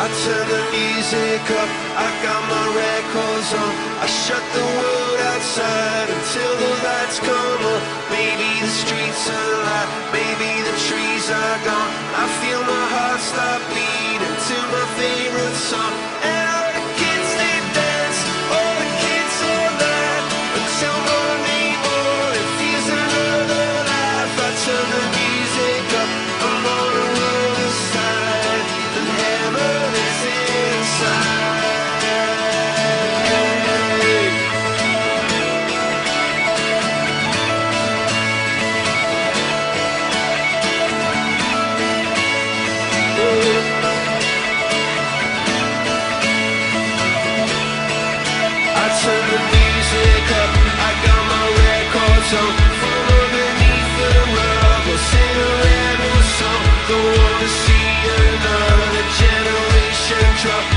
I turn the music up, I got my records on. I shut the world outside until the lights come on. Maybe the streets are alive, maybe the trees are gone. I feel my heart start beating to my favorite song. And all the kids they dance, all the kids all that until morning morning feels another life. I turn the music up, I'm on the other side, and heaven is inside. I turn the music up, I got my records on. From underneath the rug, I'll sing a rebel song. Don't wanna see another generation drop.